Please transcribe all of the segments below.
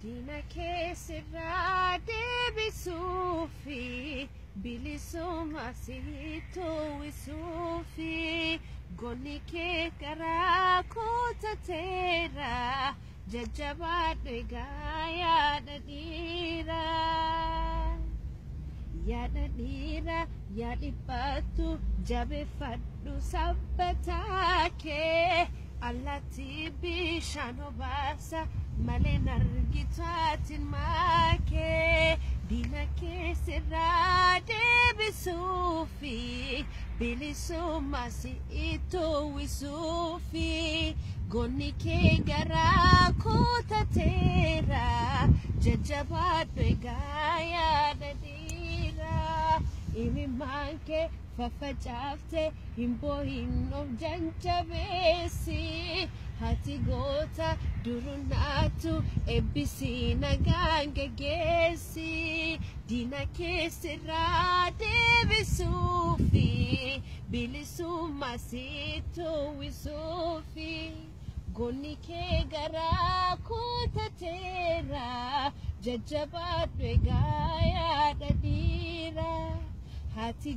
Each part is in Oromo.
Dina kesira debisufi bilisoma sito wisufi goni ke kara kota tera jajaba degaya dadira ya dadira ya dipatu jabe faddu sabbatake allati bishano basa malenar gitatin make dina kesira debisufi bilisoma sito wisufi goni ke gara kota tera jajaba degaya dadira imi manke fafajafte imbo hinno janjabesi hati gota durunatu ebisina gangegesi dina kesira debisufi bilisuma sito wisufi goni ke gara kutatera jajaba dwegaya dadira hati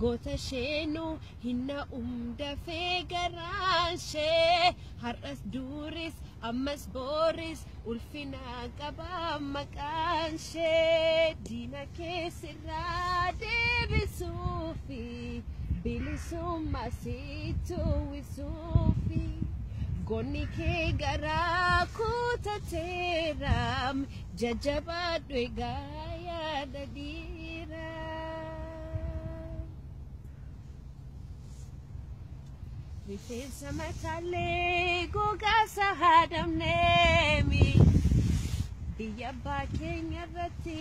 gota shenu hinna umda fegaranshe haras duris amas boris ulfina qaba maqanshe dina kesira debisufi bilisuma situ wisufi goni ke gara kutateram jajaba dwegaya dadira Rifeensa mataalee gogaa sahaadamneemi biyya abbaa keenya irratti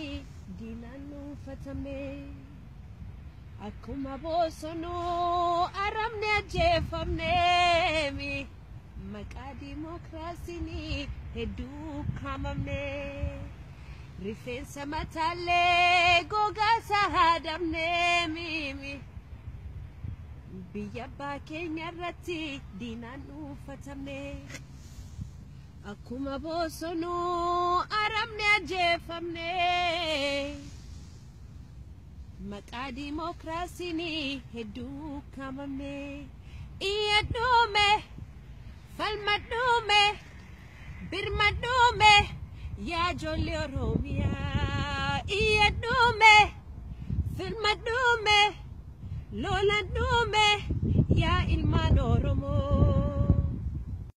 diinaan nuufatame akkuma bosonuu aramne ajjeefamneemi maqaa dimokiraasiin hedduu kaamamne rifeensa mataalee gogaa sahaadamneemi biyya abbaa keenya irratti diinaan nuufatame akkuma bosonuu aramne ajjeefamne maqaa dimokiraasiin hedduu kaamamne iyyadhuume falmadhuume birmadhuume yaa ijoollee Oromiyaa iyyadhuume falmadhuume Lola dume ya ilman Oromoo